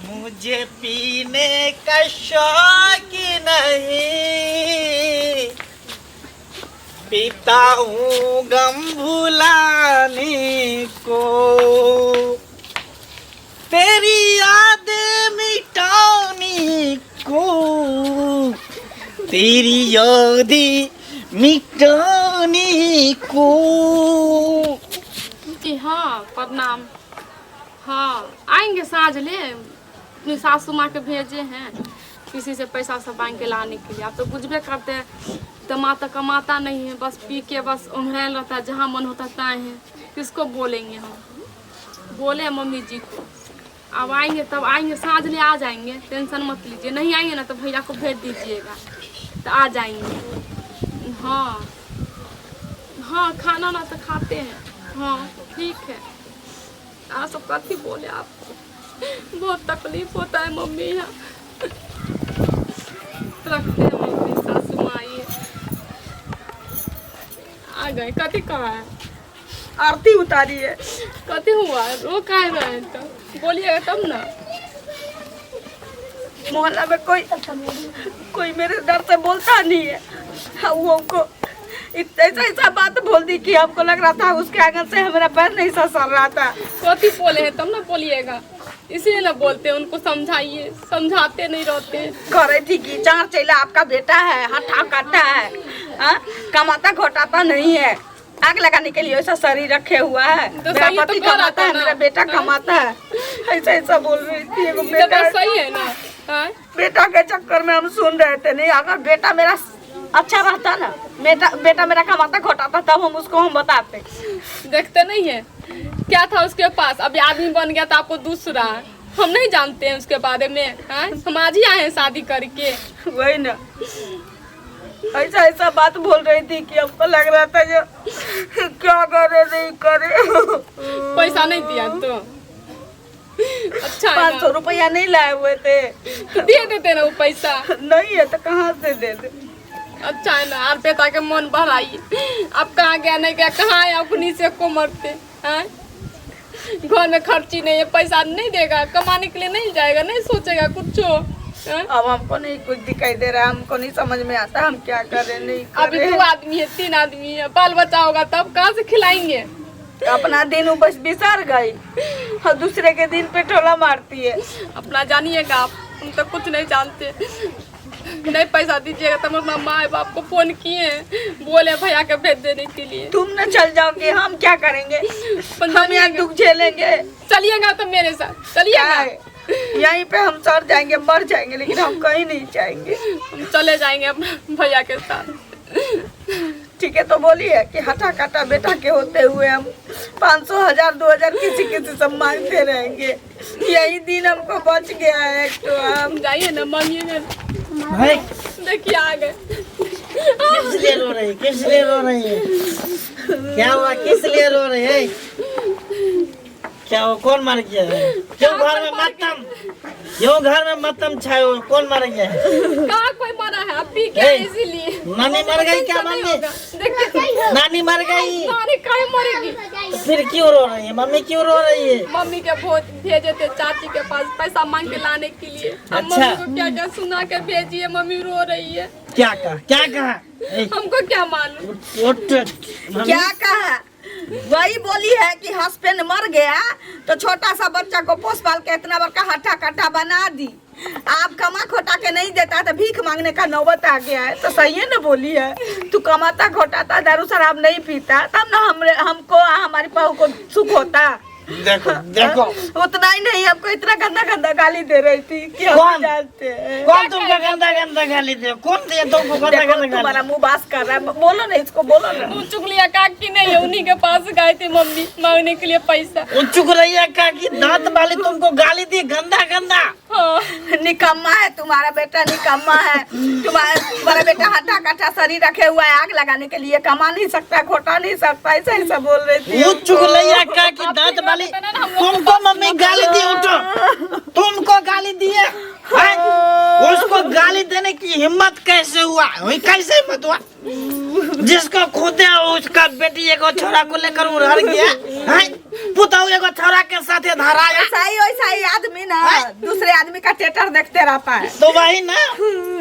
मुझे पीने का शौक नहीं, पीता हूँ गम भुलाने को, तेरी यादें मिटाने को, तेरी यादें मिटाने को। कि हाँ प्रणाम। हाँ आएंगे साँझ ले, अपनी सासू माँ के भेजे हैं किसी से पैसा सब बैंक के लाने के लिए। आप तो बुझबे करते हैं, कमाता कमाता नहीं है, बस पी के बस उम्हैल रहता है, जहाँ मन होता तहाँ है। किसको बोलेंगे हम? बोले मम्मी जी को। अब आएंगे तब आएंगे, साँझ ले आ जाएंगे, टेंशन मत लीजिए। नहीं आएंगे ना तो भैया को भेज दीजिएगा तो आ जाएंगे। हाँ हाँ खाना ना तो खाते हैं। हाँ ठीक है। आप सब कथी बोले आपको? बहुत तकलीफ होता है मम्मी यहाँ। रखते हैं मम्मी, सासू माँ आइए आ गए। कथी कहा है? आरती उतारी है। कथी हुआ? रो काहे रहे हैं तो बोलिएगा तब ना। मोहल्ला में कोई मेरे डर से बोलता नहीं है। हाँ, वो हमको ऐसा बात बोल दी कि हमको लग रहा था उसके आंगन से हमारा पैर नहीं सर रहा था। कथी बोले हैं तब ना बोलिएगा, इसलिए ना बोलते हैं। उनको समझाइए, समझाते नहीं रहते। कह रही थी कि चार चैला आपका बेटा है, हठा कट्टा है, कमाता घोटाता नहीं है, आग लगाने के लिए ऐसा शरीर रखे हुआ है। तो मेरा सही पति तो कमाता है, मेरा बेटा कमाता है, ऐसा ऐसा बोल रही थी। तो बेटा सही है ना। हाँ? बेटा के चक्कर में हम सुन रहे थे। नहीं अगर बेटा मेरा अच्छा रहता ना, बेटा मेरा कमाता घोटाता तब हम बताते। देखते नहीं है क्या था उसके पास? अभी आदमी बन गया था आपको दूसरा, हम नहीं जानते हैं उसके बारे में। हाँ? हम आज ही आए हैं शादी करके। वही ना, ऐसा ऐसा बात बोल रही थी कि हमको लग रहा था जो क्या करे नहीं करे। पैसा नहीं दिया तो अच्छा है 500 रुपया नहीं लाए हुए थे तो दे देते ना वो पैसा। नहीं है तो कहाँ से दे दे। अच्छा है ना, आर बेटा के मन बढ़ाइए। अब कहाँ गया नहीं गया, कहाँ है अपनी से को मरते हैं। घर में खर्ची नहीं है, पैसा नहीं देगा, कमाने के लिए नहीं जाएगा, नहीं सोचेगा कुछ। अब हमको नहीं कुछ दिखाई दे रहा है, हमको नहीं समझ में आता हम क्या करें नहीं अभी करें। 2 आदमी है, 3 आदमी है, बाल बच्चा होगा तब कहाँ से खिलाएंगे? अपना दिन बस बिसर गई और दूसरे के दिन पे टोला मारती है। अपना जानिएगा आप, हम तो कुछ नहीं जानते। नहीं पैसा दीजिएगा तो हम अपना माँ बाप को फोन किए, बोले भैया के भेज देने के लिए। तुम न चल जाओगे हम क्या करेंगे? हम यहाँ दुख झेलेंगे। चलिएगा तो मेरे साथ चलिएगा। यहीं पे हम सड़ जाएंगे, मर जाएंगे, लेकिन हम कहीं नहीं जाएंगे। हम चले जाएंगे अपने भैया के साथ। ठीक है तो बोलिए कि हठा कटा बेटा के होते हुए हम 500 1000 2000 किसी सब मांगते रहेंगे। यही दिन हमको बच गया है। तो हम जाइए ना मम्मी ने देखिए आ गए। किस लिए रो रही है? किस लिए रो रही है? क्या हुआ? किस लिए रो रही है? क्या हो? कौन मर गया है? क्यों घर में मातम? क्यों घर में मातम छाए हो? कौन मर गया है? कहाँ कोई मरा है? आप पी क्या इसीलिए? नानी मर गई क्या? मम्मी देखिए नानी मर गई। नानी काहे मरेगी? तो फिर क्यों रो रही है? मम्मी क्यों रो रही है? मम्मी के बहुत भेजे थे चाची के पास पैसा मांग के लाने के लिए। अब अच्छा। मम्मी को क्या क्या सुना के भेजी है, मम्मी रो रही है। क्या कहा? क्या कहा? हमको क्या मालूम? क्या कहा? वही बोली है कि हस्बैंड मर गया तो छोटा सा बच्चा को पोस पाल के इतना बड़का हट्टा कट्टा बना दी। आप कमा खोटा के नहीं देता तो भीख मांगने का नौबत आ गया है। तो सही है ना बोली है। तू कमाता घोटाता दारू शराब नहीं पीता तब ना हमको हमारी बहू को सुख होता। देखो देखो उतना ही नहीं, हमको इतना गंदा गंदा गाली दे रही थी कि हम जानते हैं। कौन तुमको गंदा गंदा गाली दे? कौन दिया तुमको गंदा गंदा गाली? तुम्हारा मुंह बास कर रहा है, बोलो ना इसको, बोलो ना। वो चुगलिया काकी नहीं है, उन्हीं के पास गए थे मम्मी मांगने के लिए पैसा। वो चुगलिया काकी दांत वाली तुमको गाली दी गंदा गंदा। हाँ। निकम्मा है तुम्हारा बेटा, निकम्मा है। तुम्हारा बेटा हट्टा कट्टा शरीर रखे हुआ है, आग लगाने के लिए, कमा नहीं सकता, खोटा नहीं सकता, ऐसा ऐसा बोल रही थी। वो चुगलिया काकी दांत वाली तुमको मम्मी गाली दी। उठो, तुमको गाली दिए? उसको गाली देने की हिम्मत कैसे हुआ? वही कैसे हिम्मत हुआ? जिसको खुद है उसका बेटी एक छोरा को लेकर उड़ गया है। पुताऊ एगो छौरा के साथे धराया। वैसा ही आदमी ना दूसरे आदमी का टेटर देखते रहता है। तो वही ना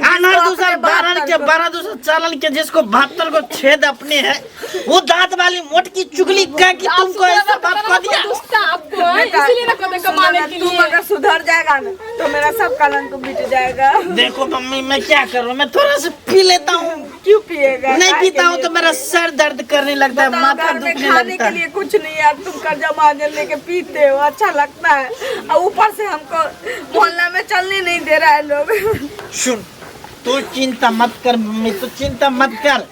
अनहर दूसर बारह के 12 दूसर चालन के जिसको 72 को छेद अपने है, वो दांत वाली मोटकी चुगली कह कि तुमको ऐसा बात कह दिया। इसीलिए ना कदे कमाने के तुम लिए। अगर सुधर जाएगा ना तो मेरा सब कलंक मिट जाएगा। देखो मम्मी मैं क्या करूँ, मैं थोड़ा सा पी लेता हूँ। क्यों पिएगा? नहीं पीता हूँ तो मेरा सर दर्द करने लगता है, माथा घर में दुखने खाने लगता के है। लिए कुछ नहीं यार, तुम कर्जा महाजन लेके पीते हो, अच्छा लगता है। और ऊपर से हमको मोहल्ला में चलने नहीं दे रहा है लोग। सुन तू चिंता मत कर मम्मी, तू चिंता मत कर।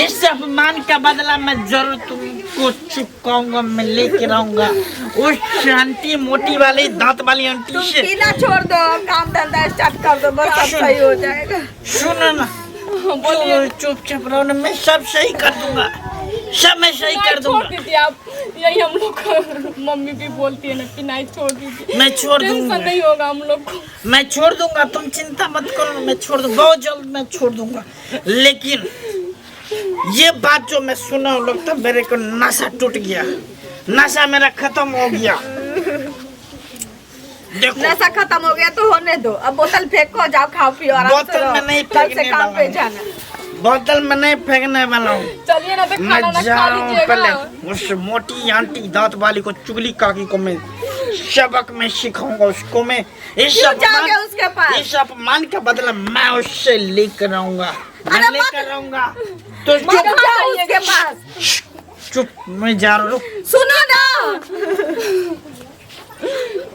इस अपमान का बदला मैं जरूर तुमको चुकाऊंगा, मैं लेके रहूंगा उस आंटी मोटी वाली दांत वाली आंटी तुम से। पीना छोड़ दो, काम धंधा स्टार्ट कर दो, बस सब सही हो जाएगा। सुनो ना, चुपचाप रहो ना, मैं सब सही कर दूंगा, सब मैं सही कर छोड़ दूंगा। दीजिए आप, यही हम लोग को मम्मी भी बोलती है ना कि नहीं छोड़ दीजिए, मैं छोड़ दूंगा, टेंशन नहीं होगा हम लोग को। मैं छोड़ दूंगा, तुम चिंता मत करो, मैं छोड़ दूंगा, बहुत जल्द मैं छोड़ दूंगा। लेकिन ये बात जो मैं सुना हूँ लगता मेरे को नशा टूट गया, नशा मेरा खत्म हो गया। देखो नशा खत्म हो गया तो होने दो, अब बोतल फेंको, जाओ खाओ पियो आराम से बोतल रहो। में नहीं कल से फेंकने काम वाला पे हूँ। जाना। बोतल में नहीं फेंकने वाला हूँ, चलिए ना तो मैं खाना ना जा खा रहा हूँ। लीजिएगा। पहले उस मोटी आंटी दांत वाली को, चुगली काकी को मैं सबक में सिखाऊंगा उसको। मैं इस क्यों जाओगे उसके पास? इस अपमान का बदला मैं उससे लेकर आऊंगा, मैं अरे लेकर आऊंगा। तो मत चुप जाओ उसके पास। चुप, मैं जा रहा हूँ। सुनो ना,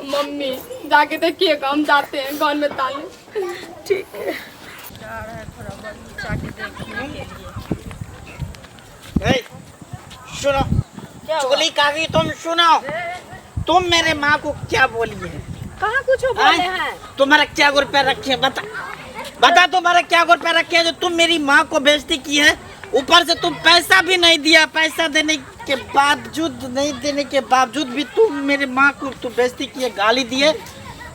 मम्मी जाके देखिएगा, हम जाते हैं घर में ताले। ठीक है। ए, सुनो चुगली काकी, तुम सुनो, तुम मेरे माँ को क्या बोली है? कहाँ कुछ बोले हैं? तुम्हारा क्या गुर पे रखे, बता बता, तुम्हारा क्या गुर पे रखे है जो तुम मेरी माँ को बेइज्जती की है? ऊपर से तुम पैसा भी नहीं दिया, पैसा देने के बावजूद, नहीं देने के बावजूद भी तुम मेरे माँ को तू बेइज्जती की है, गाली दिए,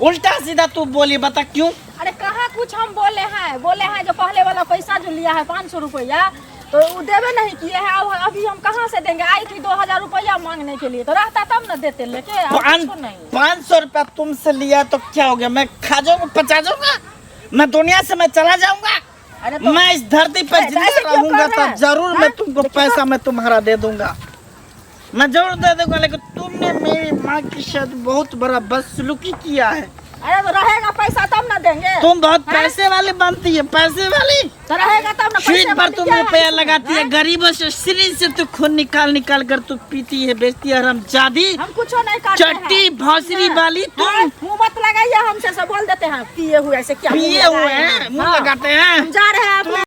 उल्टा सीधा तू बोली, बता क्यों? अरे कहाँ कुछ हम बोले हैं जो पहले वाला पैसा जो लिया है 500 रुपया, तो वो देवे नहीं किए हैं। अब अभी हम कहाँ से देंगे? आई थी 2000 रुपया मांगने के लिए, तो रहता तब न देते लेके। अब कुछ नहीं। 500 रुपया तुमसे लिया तो क्या हो गया? मैं खा जाऊंगा, पचा जाऊंगा, मैं दुनिया से मैं चला जाऊंगा। अरे तो मैं इस धरती पर ऐसे जिंदा क्यों रहूंगा कर रहे तो हैं? जरूर मैं हाँ? तुमको देखिए पैसा मैं तुम्हारा दे दूंगा, मैं जरूर दे दूंगा। लेकिन तुमने मेरी माँ के साथ बहुत बड़ा बदसलूकी किया है। अरे तो रहेगा पैसा तब न देंगे। तुम बहुत हाँ? पैसे वाली बनती है, पैसे वाली। तो रहेगा तब न। स्वीट पैसे पर बन तुम गया है। रुपया लगाती है, गरीबों से शरीर से तू खून निकाल निकाल कर तू पीती है, बेचती है, हरामजादी, हम कुछ नहीं करते हैं। चट्टी भौसरी वाली हाँ, तुम। मुँह मत लगाइए, हमसे सब बोल देते हैं पिए हुए ऐसे क्या मुँह पिए लगाए हुए हैं, मुंह हाँ। लगाते हैं। हम जा रहे